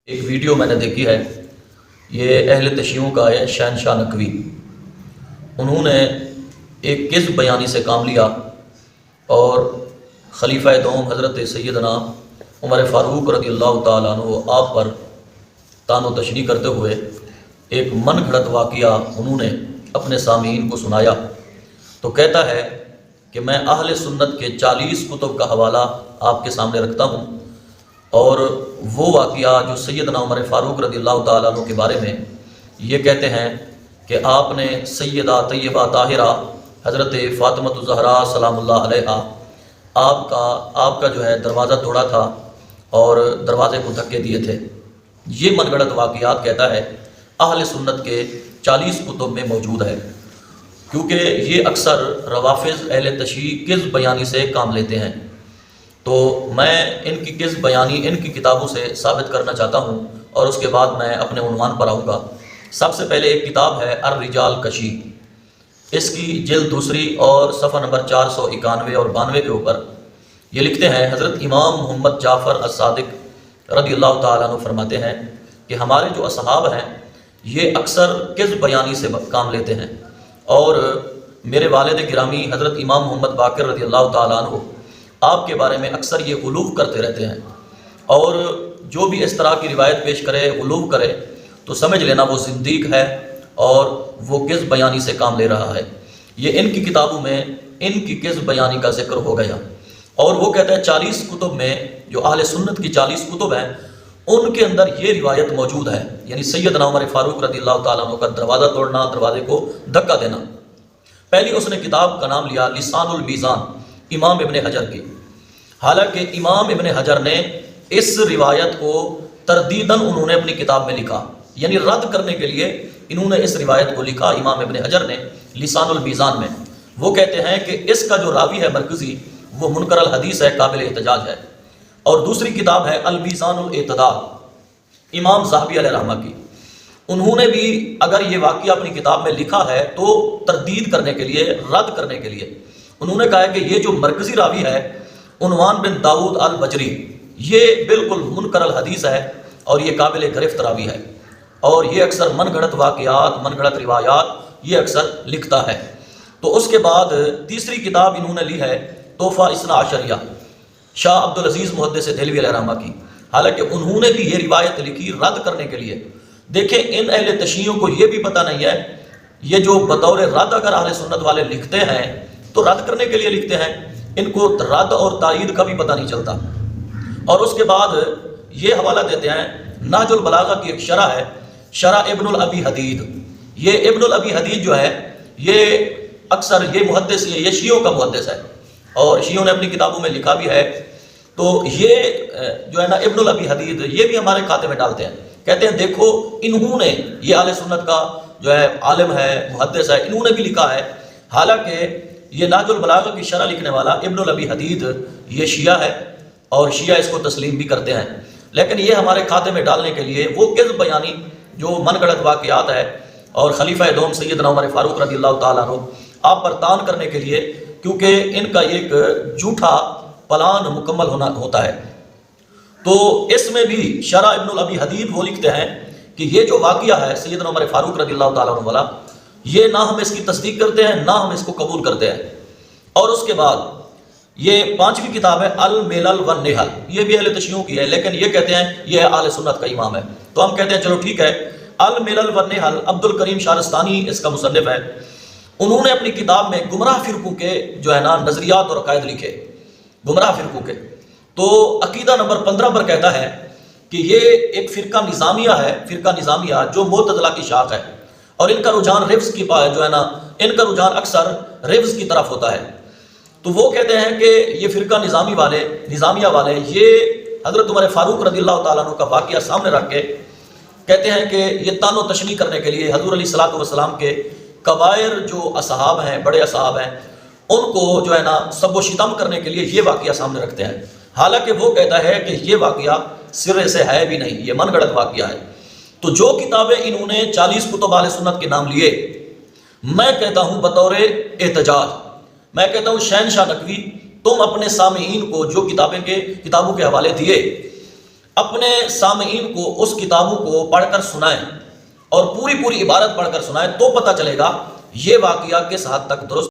ایک ویڈیو میں نے دیکھی ہے، یہ اہل تشیعوں کا ہے، شہنشاہ نقوی۔ انہوں نے ایک کذب بیانی سے کام لیا اور خلیفہ دوم حضرت سیدنا عمر فاروق رضی اللہ تعالیٰ عنہ آپ پر طعن و تشنیع کرتے ہوئے ایک من گھڑت واقعہ انہوں نے اپنے سامعین کو سنایا۔ تو کہتا ہے کہ میں اہل سنت کے 40 کتب کا حوالہ آپ کے سامنے رکھتا ہوں، اور وہ واقعہ جو سیدنا عمر فاروق رضی اللہ تعالیٰ عنہ کے بارے میں یہ کہتے ہیں کہ آپ نے سیدہ طیبہ طاہرہ حضرت فاطمہ الزہراء سلام اللہ علیہا آپ کا جو ہے دروازہ توڑا تھا اور دروازے کو دھکے دیے تھے۔ یہ من گھڑت واقعات کہتا ہے اہل سنت کے 40 کتب میں موجود ہے، کیونکہ یہ اکثر روافض اہل تشیع کذب بیانی سے کام لیتے ہیں۔ تو میں ان کی کذب بیانی ان کی کتابوں سے ثابت کرنا چاہتا ہوں، اور اس کے بعد میں اپنے عنوان پر آؤں گا۔ سب سے پہلے ایک کتاب ہے الرجال کشی، اس کی جلد دوسری اور صفحہ نمبر 491 اور 92 کے اوپر یہ لکھتے ہیں، حضرت امام محمد جعفر الصادق رضی اللہ تعالیٰ عنہ فرماتے ہیں کہ ہمارے جو اصحاب ہیں یہ اکثر کذب بیانی سے کام لیتے ہیں، اور میرے والد گرامی حضرت امام محمد باقر رضی اللہ تعالیٰ عنہ آپ کے بارے میں اکثر یہ غلو کرتے رہتے ہیں، اور جو بھی اس طرح کی روایت پیش کرے، غلو کرے، تو سمجھ لینا وہ زندیق ہے اور وہ کذب بیانی سے کام لے رہا ہے۔ یہ ان کی کتابوں میں ان کی کذب بیانی کا ذکر ہو گیا، اور وہ کہتا ہے 40 کتب میں جو اہل سنت کی 40 کتب ہیں ان کے اندر یہ روایت موجود ہے، یعنی سیدنا عمر فاروق رضی اللہ تعالیٰ عنہ کا دروازہ توڑنا، دروازے کو دھکا دینا۔ پہلی اس نے کتاب کا نام لیا لسان المیزان امام ابن حجر کی، حالانکہ امام ابن حجر نے اس روایت کو تردیداً انہوں نے اپنی کتاب میں لکھا، یعنی رد کرنے کے لیے انہوں نے اس روایت کو لکھا امام ابن حجر نے لسان المیزان میں۔ وہ کہتے ہیں کہ اس کا جو راوی ہے مرکزی وہ منکر الحدیث ہے، قابل احتجاج ہے۔ اور دوسری کتاب ہے المیزان الاعتدال امام ذہبی علیہ رحمہ کی، انہوں نے بھی اگر یہ واقعہ اپنی کتاب میں لکھا ہے تو تردید کرنے کے لیے، رد کرنے کے لیے انہوں نے کہا ہے کہ یہ جو مرکزی راوی ہے عنوان بن داؤد البجری، یہ بالکل منکر الحدیث ہے اور یہ قابل گرفت راوی ہے، اور یہ اکثر من گھڑت واقعات، من گھڑت روایات یہ اکثر لکھتا ہے۔ تو اس کے بعد تیسری کتاب انہوں نے لی ہے تحفہ اثنا عشریہ شاہ عبدالعزیز محدث دہلوی علیہ رحمہ کی، حالانکہ انہوں نے بھی یہ روایت لکھی رد کرنے کے لیے۔ دیکھیں ان اہل تشیعوں کو یہ بھی پتہ نہیں ہے، یہ جو بطور رد اگر اہل سنت والے لکھتے ہیں تو رد کرنے کے لیے لکھتے ہیں، ان کو رد اور تائید کا بھی پتہ نہیں چلتا۔ اور اس کے بعد یہ حوالہ دیتے ہیں، نہج البلاغہ کی ایک شرح ہے، شرح ابن الابی حدید۔ یہ ابن الابی حدید جو ہے یہ اکثر یہ محدث یہ شیعوں کا محدث ہے، اور شیعوں نے اپنی کتابوں میں لکھا بھی ہے۔ تو یہ جو ہے نا ابن الابی حدید یہ بھی ہمارے کھاتے میں ڈالتے ہیں، کہتے ہیں دیکھو انہوں نے، یہ اہل سنت کا جو ہے عالم ہے، محدث ہے، انہوں نے بھی لکھا ہے، حالانکہ یہ نہج البلاغہ کی شرح لکھنے والا ابن الابی حدید یہ شیعہ ہے، اور شیعہ اس کو تسلیم بھی کرتے ہیں، لیکن یہ ہمارے کھاتے میں ڈالنے کے لیے وہ کذب بیانی جو من گھڑت واقعات ہے، اور خلیفہ دوم سیدنا عمر فاروق رضی اللہ تعالیٰ عنہ آپ پر طعن کرنے کے لیے، کیونکہ ان کا ایک جھوٹا پلان مکمل ہوتا ہے۔ تو اس میں بھی شرح ابن الابی حدید وہ لکھتے ہیں کہ یہ جو واقعہ ہے سیدنا عمر فاروق رضی اللہ تعالیٰ عنہ والا، یہ نہ ہم اس کی تصدیق کرتے ہیں نہ ہم اس کو قبول کرتے ہیں۔ اور اس کے بعد یہ پانچویں کتاب ہے الملل والنحل، یہ بھی اہل تشیعوں کی ہے، لیکن یہ کہتے ہیں یہ اہل سنت کا امام ہے، تو ہم کہتے ہیں چلو ٹھیک ہے۔ الملل والنحل عبد الکریم شارستانی اس کا مصنف ہے، انہوں نے اپنی کتاب میں گمراہ فرقوں کے جو ہے نا نظریات اور عقائد لکھے، گمراہ فرقوں کے۔ تو عقیدہ نمبر 15 پر کہتا ہے کہ یہ ایک فرقہ نظامیہ ہے، فرقہ نظامیہ جو معتزلہ کی شاخ ہے، اور ان کا رجحان رفض کی جو ہے نا، ان کا رجحان اکثر رفض کی طرف ہوتا ہے۔ تو وہ کہتے ہیں کہ یہ فرقہ نظامیہ والے یہ حضرت عمر فاروق رضی اللہ تعالیٰ عنہ کا واقعہ سامنے رکھ کے کہتے ہیں کہ یہ طعن و تشنیع کرنے کے لیے حضور علیہ الصلوۃ والسلام کے کبائر جو اصحاب ہیں، بڑے اصحاب ہیں، ان کو جو ہے نا سب و شتم کرنے کے لیے یہ واقعہ سامنے رکھتے ہیں، حالانکہ وہ کہتا ہے کہ یہ واقعہ سرے سے ہے بھی نہیں، یہ من گھڑت واقعہ ہے۔ تو جو کتابیں انہوں نے 40 کتب اہل سنت کے نام لیے، میں کہتا ہوں بطور احتجاج، میں کہتا ہوں شہنشاہ نقوی تم اپنے سامعین کو جو کتابوں کے حوالے دیے، اپنے سامعین کو اس کتابوں کو پڑھ کر سنائیں اور پوری عبارت پڑھ کر سنائیں، تو پتہ چلے گا یہ واقعہ کس حد تک درست